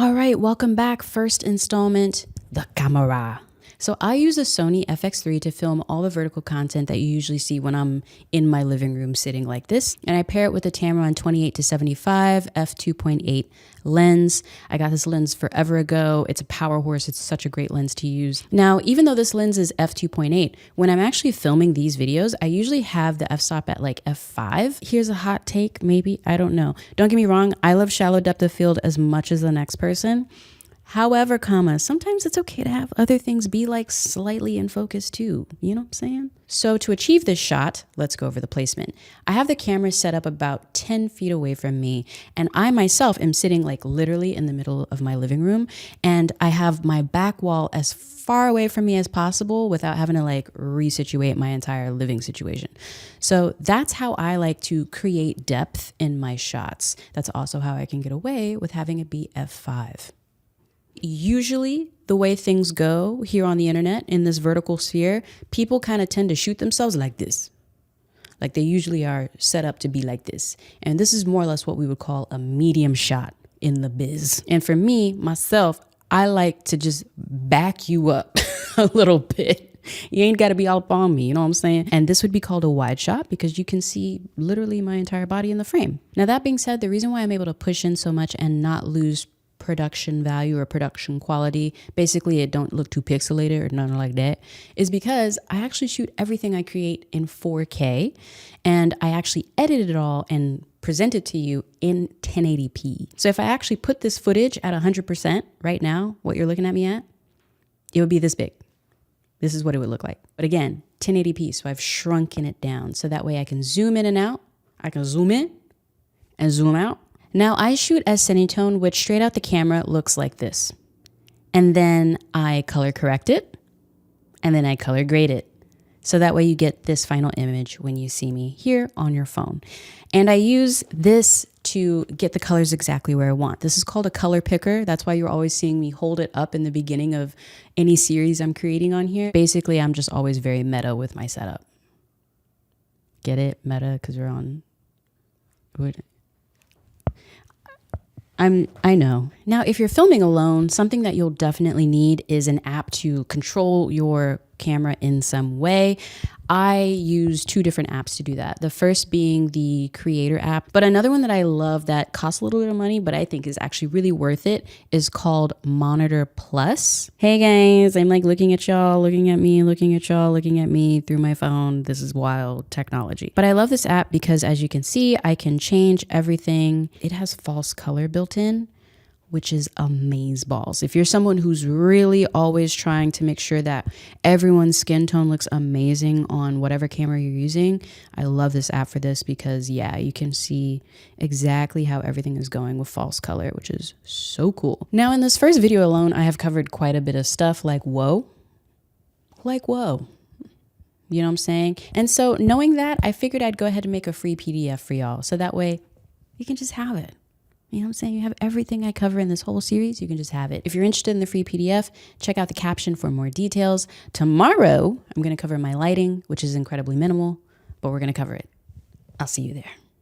All right, welcome back. First installment, the camera. So I use a Sony FX3 to film all the vertical content that you usually see when I'm in my living room sitting like this. And I pair it with a Tamron 28-75 f2.8 lens. I got this lens forever ago. It's a power horse. It's such a great lens to use. Now, even though this lens is f2.8, when I'm actually filming these videos, I usually have the f-stop at like f5. Here's a hot take, maybe, I don't know. Don't get me wrong, I love shallow depth of field as much as the next person. However, sometimes it's okay to have other things be like slightly in focus too. You know what I'm saying? So to achieve this shot, let's go over the placement. I have the camera set up about 10 feet away from me, and I myself am sitting like literally in the middle of my living room, and I have my back wall as far away from me as possible without having to like resituate my entire living situation. So that's how I like to create depth in my shots. That's also how I can get away with having it be f5. Usually the way things go here on the internet in this vertical sphere, people kind of tend to shoot themselves like this. Like they usually are set up to be like this. And this is more or less what we would call a medium shot in the biz. And for me, myself, I like to just back you up a little bit. You ain't got to be all up on me, you know what I'm saying? And this would be called a wide shot because you can see literally my entire body in the frame. Now, that being said, the reason why I'm able to push in so much and not lose production value or production quality, basically it don't look too pixelated or nothing like that, is because I actually shoot everything I create in 4K, and I actually edited it all and present it to you in 1080p. So if I actually put this footage at 100% right now, what you're looking at me at, it would be this big. This is what it would look like. But again, 1080p, so I've shrunken it down so that way I can zoom in and out. I can zoom in and zoom out. Now I shoot as Cinetone, which straight out the camera looks like this. And then I color correct it, and then I color grade it. So that way you get this final image when you see me here on your phone. And I use this to get the colors exactly where I want. This is called a color picker. That's why you're always seeing me hold it up in the beginning of any series I'm creating on here. Basically, I'm just always very meta with my setup. Get it? Meta, because we're on... I know. Now, if you're filming alone, something that you'll definitely need is an app to control your camera in some way. I use two different apps to do that. The first being the Creator app, but another one that I love that costs a little bit of money, but I think is actually really worth it, is called Monitor Plus. Hey guys, I'm like looking at y'all, looking at me, looking at y'all, looking at me through my phone. This is wild technology. But I love this app because, as you can see, I can change everything. It has false color built in, which is amazeballs. If you're someone who's really always trying to make sure that everyone's skin tone looks amazing on whatever camera you're using, I love this app for this because, yeah, you can see exactly how everything is going with false color, which is so cool. Now, in this first video alone, I have covered quite a bit of stuff like whoa. Like whoa. You know what I'm saying? And so knowing that, I figured I'd go ahead and make a free PDF for y'all. So that way you can just have it. You know what I'm saying? You have everything I cover in this whole series. You can just have it. If you're interested in the free PDF, check out the caption for more details. Tomorrow, I'm going to cover my lighting, which is incredibly minimal, but we're going to cover it. I'll see you there.